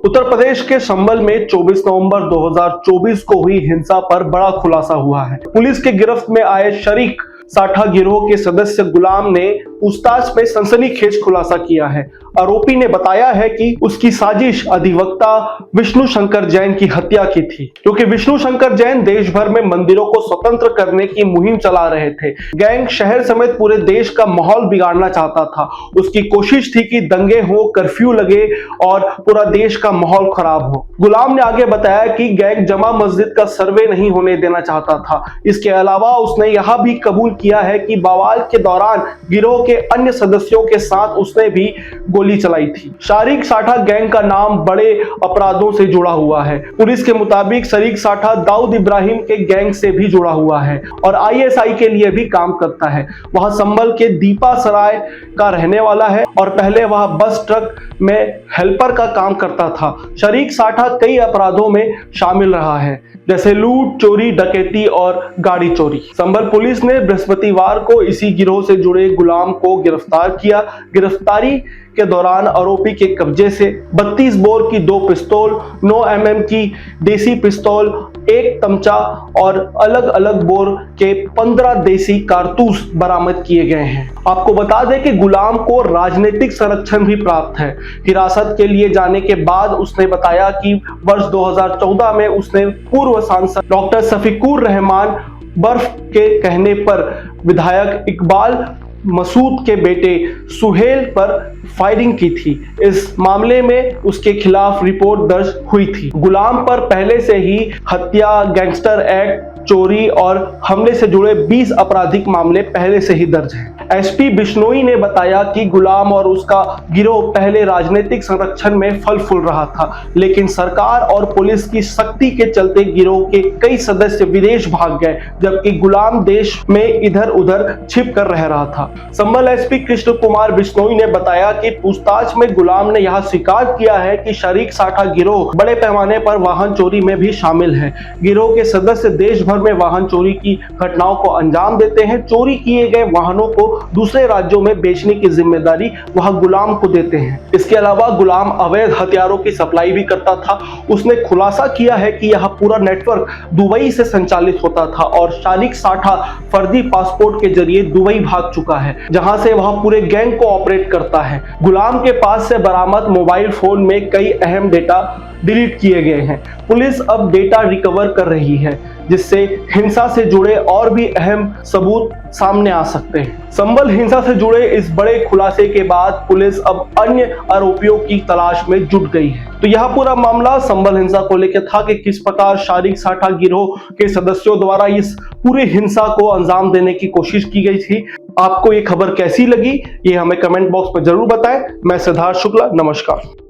उत्तर प्रदेश के संभल में 24 नवंबर 2024 को हुई हिंसा पर बड़ा खुलासा हुआ है। पुलिस के गिरफ्त में आए शरीक साठा गिरोह के सदस्य गुलाम ने पूछताछ में सनसनीखेज खुलासा किया है। आरोपी ने बताया है कि उसकी साजिश अधिवक्ता विष्णु शंकर जैन की हत्या की थी, क्योंकि विष्णु शंकर जैन देश भर में मंदिरों को स्वतंत्र करने की मुहिम चला रहे थे। गैंग शहर समेत पूरे देश का माहौल बिगाड़ना चाहता था। उसकी कोशिश थी कि दंगे हो, कर्फ्यू लगे और पूरा देश का माहौल खराब हो। गुलाम ने आगे बताया कि गैंग जमा मस्जिद का सर्वे नहीं होने देना चाहता था। इसके अलावा उसने यह भी कबूल किया है कि बवाल के दौरान गिरोह के अन्य सदस्यों के साथ उसने भी गोली चलाई थी। शरीक साठा गैंग का नाम बड़े अपराधों से जुड़ा हुआ है। पुलिस के मुताबिक शरीक साठा दाऊद इब्राहिम के गैंग से भी जुड़ा हुआ है और आईएसआई के लिए भी काम करता है। वह संभल के दीपा सराय का रहने वाला है और पहले वह बस ट्रक में हेल्पर का काम करता था। शरीक साठा कई अपराधों में शामिल रहा है, जैसे लूट, चोरी, डकैती और गाड़ी चोरी। संभल पुलिस ने बृहस्पतिवार को इसी गिरोह से जुड़े गुलाम को गिरफ्तार किया। गिरफ्तारी के दौरान आरोपी के कब्जे से 32 बोर की 2 पिस्तौल, 9 mm की देसी पिस्तौल, 1 तमचा और अलग अलग बोर के 15 देसी कारतूस बरामद किए गए हैं। आपको बता दें कि गुलाम को राजनीतिक संरक्षण भी प्राप्त है। हिरासत के लिए जाने के बाद उसने बताया कि वर्ष 2014 में उसने पूर्व सांसद डॉक्टर शफीकुर रहमान बर्फ के कहने पर विधायक इकबाल मसूद के बेटे सुहेल पर फायरिंग की थी। इस मामले में उसके खिलाफ रिपोर्ट दर्ज हुई थी। गुलाम पर पहले से ही हत्या, गैंगस्टर एक्ट, चोरी और हमले से जुड़े 20 आपराधिक मामले पहले से ही दर्ज हैं। एसपी बिश्नोई ने बताया कि गुलाम और उसका गिरोह पहले राजनीतिक संरक्षण में फल फूल रहा था, लेकिन सरकार और पुलिस की सख्ती के चलते गिरोह के कई सदस्य विदेश भाग गए, जबकि गुलाम देश में इधर उधर छिप कर रह रहा था। संभल एसपी कृष्ण कुमार बिश्नोई ने बताया कि पूछताछ में गुलाम ने यह स्वीकार किया है कि शरीक साठा गिरोह बड़े पैमाने पर वाहन चोरी में भी शामिल है। गिरोह के सदस्य देश भर में वाहन चोरी की घटनाओं को अंजाम देते हैं। चोरी किए गए वाहनों को दूसरे राज्यों में बेचने की जिम्मेदारी वह गुलाम को देते हैं। इसके अलावा गुलाम अवैध हथियारों की सप्लाई भी करता था। उसने खुलासा किया है कि यह पूरा नेटवर्क दुबई से संचालित होता था और शरीक साठा फर्जी पासपोर्ट के जरिए दुबई भाग चुका है, जहां से वह पूरे गैंग को ऑपरेट करता है। गुलाम के पास से बरामद मोबाइल फोन में कई अहम डेटा डिलीट किए गए हैं। पुलिस अब डेटा रिकवर कर रही है, जिससे हिंसा से जुड़े और भी अहम सबूत सामने आ सकते हैं। संभल हिंसा से जुड़े इस बड़े खुलासे के बाद पुलिस अब अन्य आरोपियों की तलाश में जुट गई है। तो यह पूरा मामला संभल हिंसा को लेकर था कि किस प्रकार शरीक साठा गिरोह के सदस्यों द्वारा इस पूरे हिंसा को अंजाम देने की कोशिश की गई थी। आपको ये खबर कैसी लगी, ये हमें कमेंट बॉक्स में जरूर बताएं। मैं सिद्धार्थ शुक्ला, नमस्कार।